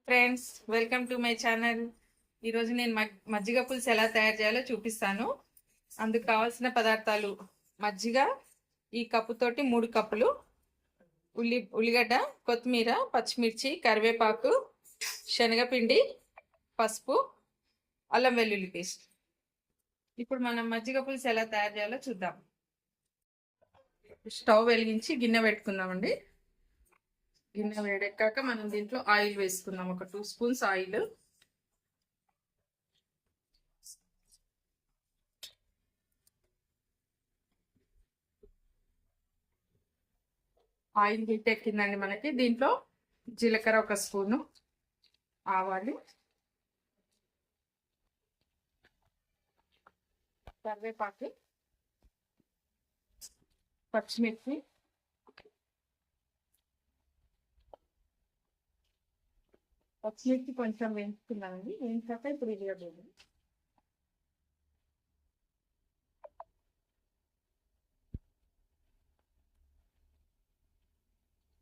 Friends, welcome to my channel. ఈరోజు నేను మజ్జిగ పులుసు ఎలా తయారు చేయాలో చూపిస్తాను. అందుకు కావాల్సిన పదార్థాలు: మజ్జిగ ఈ కప్పుతోటి 3 కప్పులు, ఉల్లిగడ్డ, కొత్తిమీర, పచ్చిమిర్చి, కరివేపాకు, శనగపిండి, పసుపు, అల్లం వెల్లుల్లి పేస్ట్. ఇప్పుడు మనం మజ్జిగ పులుసు ఎలా తయారు చేయాలో చూద్దాం. స్టవ్ వెలిగించి గిన్నె పెట్టుకుందామండి. గిన్నె వేడెక్కాక మనం దీంట్లో ఆయిల్ వేసుకుందాం. ఒక 2 స్పూన్స్ ఆయిల్. ఆయిల్ హీట్ ఎక్కిందండి మనకి. దీంట్లో జీలకర్ర 1 స్పూను, ఆవాలు, కరివేపాకు, పచ్చిమిర్చి, కొంచెం వేయించుకున్నానండి. వేయించాక ఇప్పుడు ఉల్లిగడ్డ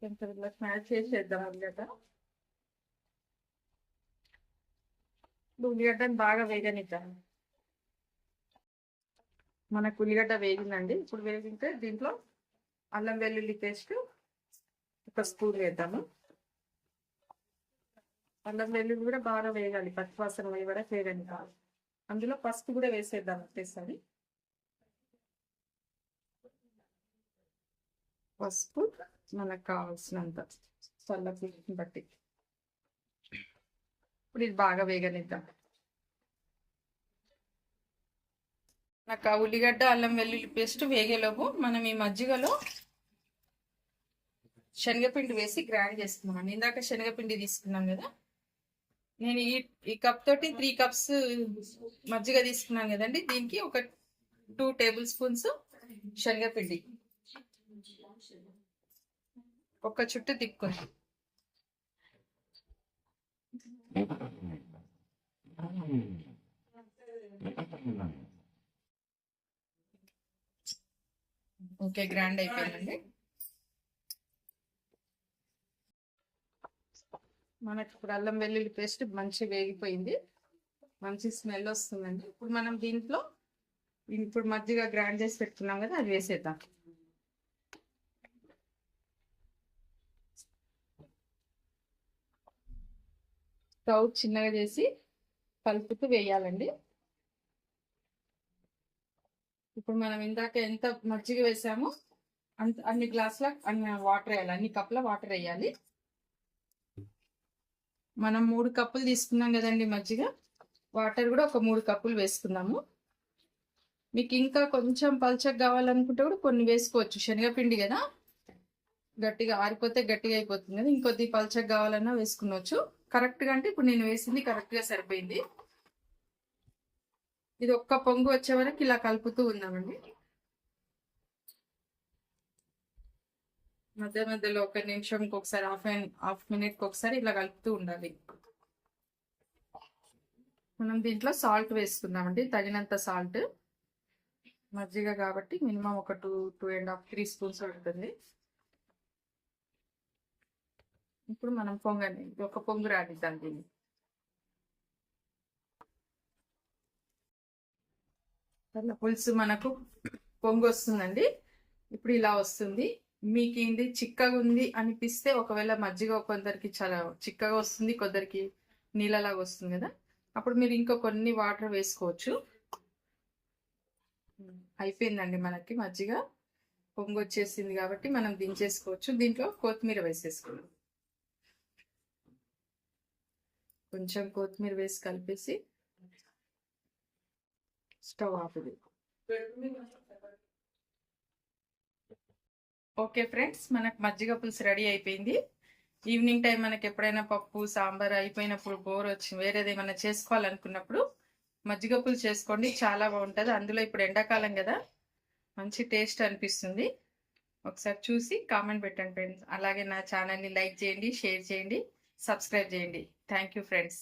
కొంచెం ఇలా స్మాష్ చేసేద్దాం. ఉల్లిగడ్డని బాగా వేగనిద్దాం. మనకు ఉల్లిగడ్డ వేగిందండి. ఇప్పుడు వేగింటే దీంట్లో అల్లం వెల్లుల్లి పేస్ట్ 1 స్పూన్ వేద్దాము. అల్లం వెల్లుల్లి కూడా బాగా వేగాలి, పచ్చివాసన పోయి కూడా వేగని కాదు. అందులో పసుపు కూడా వేసేద్దాం ఒకేసారి. పసుపు మనకు కావాల్సినంత చల్లకి బట్టి. ఇప్పుడు ఇది బాగా వేగనిద్దాం. నాకు ఉల్లిగడ్డ అల్లం వెల్లుల్లి పేస్ట్ వేగేలోపు మనం ఈ మజ్జిగలో శనగపిండి వేసి గ్రైండ్ చేసుకున్నాం. ఇందాక శనగపిండి తీసుకున్నాం కదా, నేను ఈ కప్ తోటి 3 కప్స్ మజ్జిగ తీసుకున్నాను కదండి. దీనికి ఒక 2 టేబుల్ స్పూన్స్ శనగపిండి ఒక చుట్టూ తిప్పుకుంది. ఓకే, గ్రైండ్ అయిపోయిందండి. మనకి ఇప్పుడు అల్లం వెల్లుల్లి పేస్ట్ మంచి వేగిపోయింది, మంచి స్మెల్ వస్తుందండి. ఇప్పుడు మనం దీంట్లో ఇప్పుడు మజ్జిగ గ్రైండ్ చేసి పెట్టుకున్నాం కదా, అది వేసేద్దాం. స్టవ్ చిన్నగా చేసి కలుపుతూ వేయాలండి. ఇప్పుడు మనం ఇందాక ఎంత మజ్జిగ వేసామో అన్ని గ్లాసుల అన్ని వాటర్ వేయాలి, అన్ని కప్పుల వాటర్ వేయాలి. మనం 3 కప్పులు తీసుకున్నాం కదండి మజ్జిగ, వాటర్ కూడా ఒక 3 కప్పులు వేసుకున్నాము. మీకు ఇంకా కొంచెం పల్చగా కావాలనుకుంటే కూడా కొన్ని వేసుకోవచ్చు. శనగపిండి కదా, గట్టిగా ఆరిపోతే గట్టిగా అయిపోతుంది కదా, ఇంకొద్ది పల్చగా కావాలన్నా వేసుకునవచ్చు. కరెక్ట్గా అంటే ఇప్పుడు నేను వేసింది కరెక్ట్గా సరిపోయింది. ఇది ఒక్క పొంగు వచ్చే వరకు ఇలా కలుపుతూ ఉందామండి. మధ్య మధ్యలో 1 నిమిషంకి ఒకసారి, హాఫ్ మినిట్కి ఒకసారి ఇలా కలుపుతూ ఉండాలి. మనం దీంట్లో సాల్ట్ వేసుకుందామండి, తగినంత సాల్ట్. మజ్జిగ కాబట్టి మినిమం ఒక 2.5 3 స్పూన్స్ ఉంటుంది. ఇప్పుడు మనం పొంగని ఒక పొంగు రానిద్దాం దీన్ని. అట్లా పులుసు మనకు పొంగు వస్తుందండి. ఇప్పుడు ఇలా వస్తుంది. మీకు ఏంటి చిక్కగా ఉంది అనిపిస్తే, ఒకవేళ మజ్జిగ కొందరికి చాలా చిక్కగా వస్తుంది, కొందరికి నీళ్ళలాగా వస్తుంది కదా, అప్పుడు మీరు ఇంకో కొన్ని వాటర్ వేసుకోవచ్చు. అయిపోయిందండి మనకి మజ్జిగ పొంగు వచ్చేసింది కాబట్టి మనం దించేసుకోవచ్చు. దీంట్లో కొత్తిమీర వేసేసుకోవాలి. కొంచెం కొత్తిమీర వేసి కలిపేసి స్టవ్ ఆపుది. ఓకే ఫ్రెండ్స్, మనకు మజ్జిగ పులుసు రెడీ అయిపోయింది. ఈవినింగ్ టైం మనకి ఎప్పుడైనా పప్పు సాంబార్ అయిపోయినప్పుడు, బోర్ వచ్చి వేరేది ఏమైనా చేసుకోవాలనుకున్నప్పుడు మజ్జిగ పులుసు చేసుకోండి, చాలా బాగుంటుంది. అందులో ఇప్పుడు ఎండాకాలం కదా, మంచి టేస్ట్ అనిపిస్తుంది. ఒకసారి చూసి కామెంట్ పెట్టండి ఫ్రెండ్స్. అలాగే నా ఛానల్ని లైక్ చేయండి, షేర్ చేయండి, సబ్స్క్రైబ్ చేయండి. Thank you friends.